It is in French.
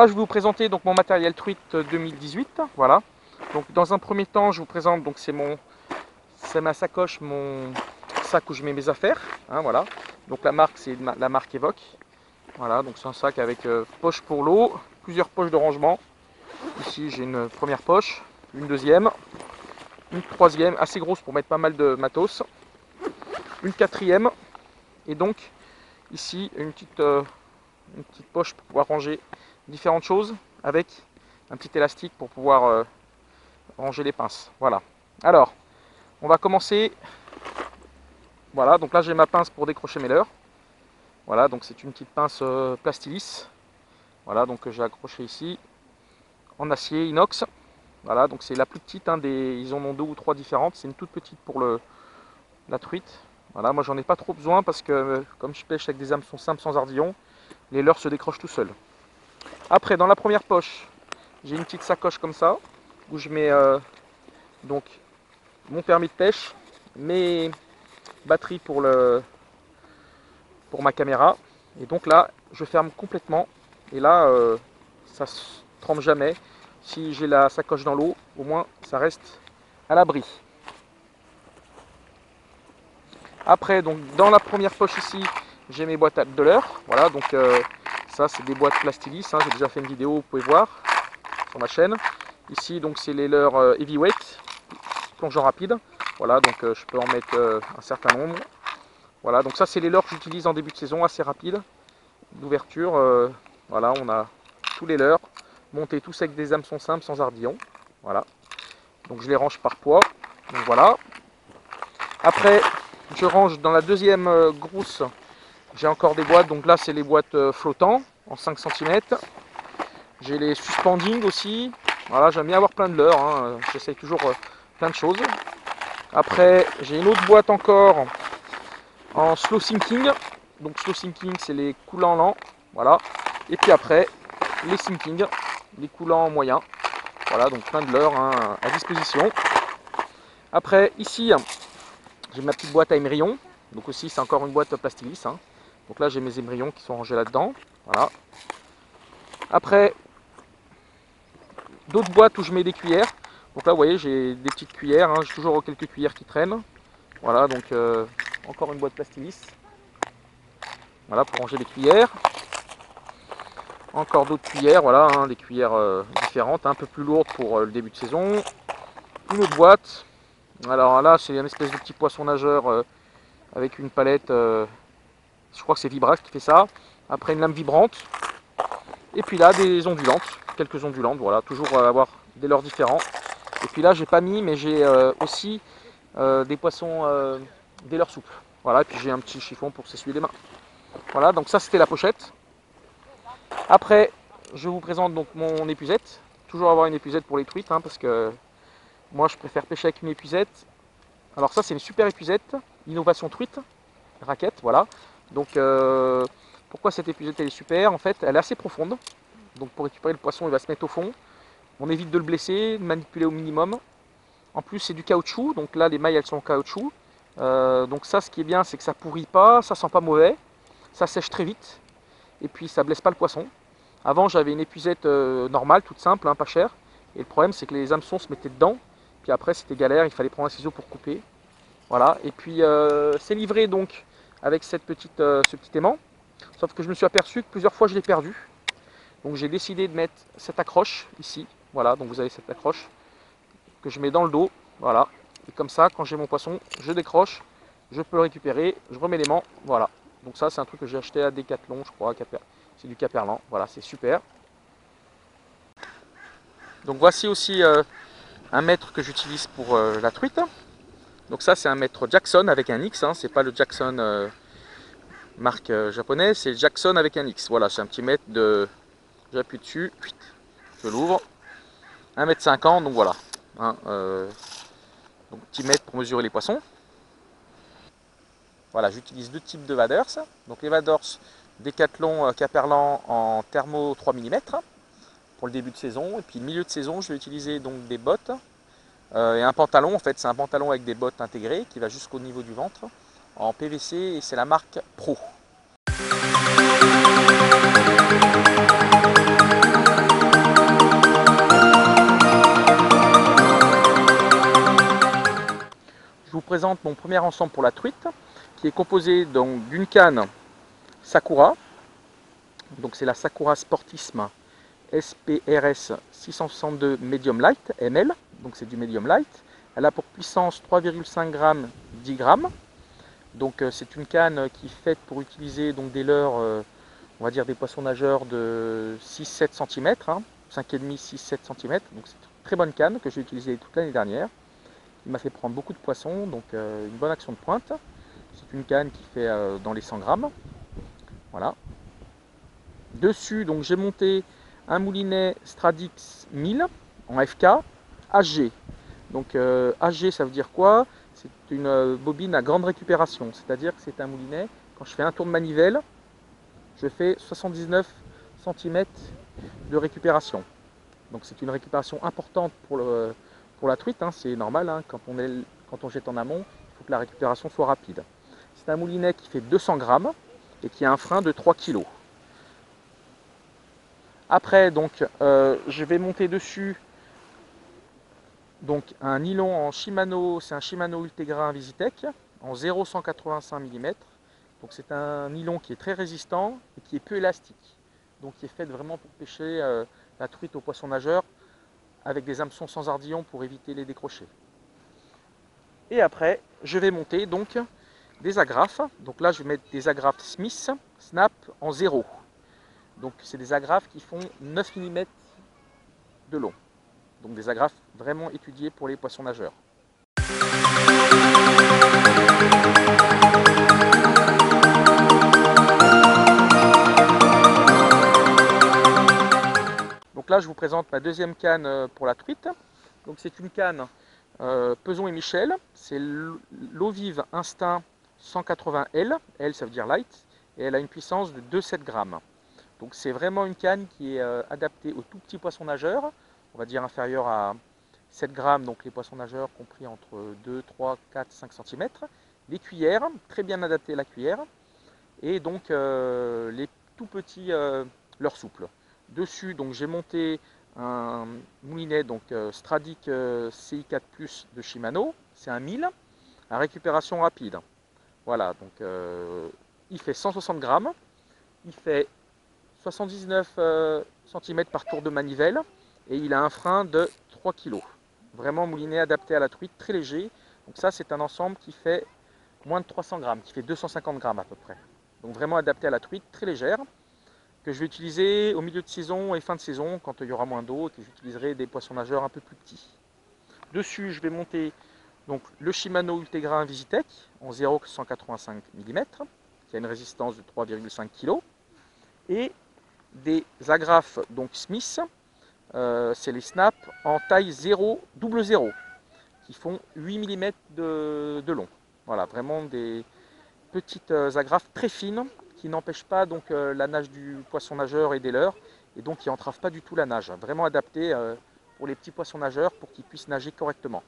là, je vais vous présenter donc mon matériel truite 2018. Voilà. Donc dans un premier temps, je vous présente donc c'est ma sacoche, mon sac où je mets mes affaires. Hein, voilà. Donc la marque c'est la marque Evoque. Voilà. Donc c'est un sac avec poche pour l'eau, plusieurs poches de rangement. Ici j'ai une première poche, une deuxième, une troisième assez grosse pour mettre pas mal de matos, une quatrième et donc ici une petite poche pour pouvoir ranger différentes choses avec un petit élastique pour pouvoir ranger les pinces. Voilà. Alors, on va commencer. Voilà, donc là j'ai ma pince pour décrocher mes leurres. Voilà, donc c'est une petite pince Plastilis. Voilà, donc j'ai accroché ici en acier inox. Voilà, donc c'est la plus petite, hein, ils en ont 2 ou 3 différentes. C'est une toute petite pour la truite. Voilà, moi j'en ai pas trop besoin parce que comme je pêche avec des hameçons simples sans ardillon, les leurres se décrochent tout seuls. Après, dans la première poche, j'ai une petite sacoche comme ça où je mets donc mon permis de pêche, mes batteries pour ma caméra, et donc là je ferme complètement et là ça se trempe jamais. Si j'ai la sacoche dans l'eau, au moins ça reste à l'abri. Après, donc dans la première poche ici, j'ai mes boîtes de leurres. Voilà, donc ça c'est des boîtes Plastilis, hein, j'ai déjà fait une vidéo, vous pouvez voir sur ma chaîne. Ici donc c'est les leurres heavyweight, plongeant rapide. Voilà, donc je peux en mettre un certain nombre. Voilà, donc ça c'est les leurres que j'utilise en début de saison, assez rapide d'ouverture. Voilà, on a tous les leurres montés tous avec des hameçons simples sans ardillon. Voilà, donc je les range par poids. Donc voilà. Après, je range dans la deuxième grousse. J'ai encore des boîtes, donc là c'est les boîtes flottants en 5 cm. J'ai les suspending aussi. Voilà, j'aime bien avoir plein de leurres, hein. J'essaye toujours plein de choses. Après, j'ai une autre boîte encore en slow sinking. Donc slow sinking, c'est les coulants lents. Voilà. Et puis après, les sinking, les coulants moyens. Voilà, donc plein de leurres, hein, à disposition. Après, ici, j'ai ma petite boîte à émerillons. Donc aussi, c'est encore une boîte Plastilis, hein. Donc là, j'ai mes émerillons qui sont rangés là-dedans. Voilà. Après, d'autres boîtes où je mets des cuillères. Donc là, vous voyez, j'ai des petites cuillères, hein. J'ai toujours quelques cuillères qui traînent. Voilà, donc encore une boîte Plastilis. Voilà, pour ranger les cuillères. Encore d'autres cuillères, voilà, hein, des cuillères différentes, un peu plus lourdes pour le début de saison. Une autre boîte. Alors là, c'est une espèce de petit poisson nageur avec une palette. Je crois que c'est Vibrax qui fait ça. Après, une lame vibrante. Et puis là, des ondulantes, quelques ondulantes, voilà, toujours avoir des leurres différents. Et puis là, j'ai pas mis, mais j'ai aussi des poissons, des leurres souples. Voilà, et puis j'ai un petit chiffon pour s'essuyer les mains. Voilà, donc ça c'était la pochette. Après, je vous présente donc mon épuisette. Toujours avoir une épuisette pour les truites, hein, parce que moi je préfère pêcher avec une épuisette. Alors ça c'est une super épuisette, innovation truite, raquette, voilà. Donc pourquoi cette épuisette elle est super? En fait, elle est assez profonde. Donc pour récupérer le poisson, il va se mettre au fond. On évite de le blesser, de manipuler au minimum. En plus c'est du caoutchouc, donc là les mailles elles sont en caoutchouc. Donc ça, ce qui est bien, c'est que ça pourrit pas, ça sent pas mauvais, ça sèche très vite, et puis ça blesse pas le poisson. Avant, j'avais une épuisette normale, toute simple, hein, pas chère, et le problème, c'est que les hameçons se mettaient dedans, puis après, c'était galère, il fallait prendre un ciseau pour couper. Voilà, et puis c'est livré donc avec ce petit aimant, sauf que je me suis aperçu que plusieurs fois je l'ai perdu. Donc j'ai décidé de mettre cette accroche ici, voilà, donc vous avez cette accroche que je mets dans le dos, voilà. Et comme ça, quand j'ai mon poisson, je décroche, je peux le récupérer, je remets l'aimant, voilà. Donc ça, c'est un truc que j'ai acheté à Decathlon, je crois, c'est du Caperlan, voilà, c'est super. Donc voici aussi un mètre que j'utilise pour la truite. Donc ça, c'est un mètre Jackson avec un X, hein, c'est pas le Jackson marque japonaise, c'est Jackson avec un X. Voilà, c'est un petit mètre de... J'appuie dessus, je l'ouvre. 1,50 m, donc voilà. Hein, donc petit mètre pour mesurer les poissons. Voilà, j'utilise 2 types de waders. Donc les waders Decathlon Caperlan en thermo 3 mm pour le début de saison. Et puis le milieu de saison, je vais utiliser donc des bottes et un pantalon. En fait, c'est un pantalon avec des bottes intégrées qui va jusqu'au niveau du ventre en PVC et c'est la marque Pro. présente mon premier ensemble pour la truite, qui est composé d'une canne Sakura. Donc c'est la Sakura Sportisme SPRS 662 Medium Light ml. Donc c'est du Medium Light. Elle a pour puissance 3,5 g, 10 g. Donc c'est une canne qui est faite pour utiliser donc, des leurres, on va dire des poissons nageurs de 6-7 cm, 5,5-6-7 cm. Donc c'est une très bonne canne que j'ai utilisée toute l'année dernière. Il m'a fait prendre beaucoup de poissons, donc une bonne action de pointe. C'est une canne qui fait dans les 100 grammes. Voilà. Dessus, donc j'ai monté un moulinet Stradix 1000 en FK HG. Donc HG, ça veut dire quoi? C'est une bobine à grande récupération, c'est-à-dire que c'est un moulinet, quand je fais un tour de manivelle, je fais 79 cm de récupération. Donc c'est une récupération importante pour la truite, hein, c'est normal, hein, quand on jette en amont, il faut que la récupération soit rapide. C'est un moulinet qui fait 200 grammes et qui a un frein de 3 kg. Après, donc, je vais monter dessus donc, un nylon en Shimano, c'est un Shimano Ultegra Visitech en 0,185 mm. Donc c'est un nylon qui est très résistant et qui est peu élastique. Donc qui est fait vraiment pour pêcher la truite au poisson nageur avec des hameçons sans ardillon pour éviter les décrochés. Et après, je vais monter donc des agrafes. Donc là, je vais mettre des agrafes Smith Snap en 0. Donc c'est des agrafes qui font 9 mm de long. Donc des agrafes vraiment étudiées pour les poissons nageurs. Donc là je vous présente ma deuxième canne pour la truite. Donc c'est une canne Peson et Michel. C'est l'eau vive Instinct 180L. L ça veut dire light. Et elle a une puissance de 2,7 g. Donc c'est vraiment une canne qui est adaptée aux tout petits poissons nageurs. On va dire inférieur à 7 grammes, donc les poissons nageurs compris entre 2, 3, 4, 5 cm. Les cuillères, très bien adaptées à la cuillère. Et donc les tout petits leurres souples. Dessus, donc j'ai monté un moulinet donc Stradic CI4 Plus de Shimano. C'est un 1000 à récupération rapide. Voilà, donc il fait 160 grammes. Il fait 79 cm par tour de manivelle. Et il a un frein de 3 kg. Vraiment moulinet adapté à la truite, très léger. Donc ça c'est un ensemble qui fait moins de 300 grammes, qui fait 250 grammes à peu près. Donc vraiment adapté à la truite, très légère, que je vais utiliser au milieu de saison et fin de saison, quand il y aura moins d'eau, et que j'utiliserai des poissons nageurs un peu plus petits. Dessus je vais monter donc, le Shimano Ultegra Visitech en 0,185 mm, qui a une résistance de 3,5 kg. Et des agrafes donc Smith, c'est les snaps en taille 0, double 0, qui font 8 mm de long. Voilà, vraiment des petites agrafes très fines qui n'empêchent pas donc la nage du poisson nageur et des leurres, et donc qui n'entravent pas du tout la nage. Vraiment adapté pour les petits poissons nageurs pour qu'ils puissent nager correctement.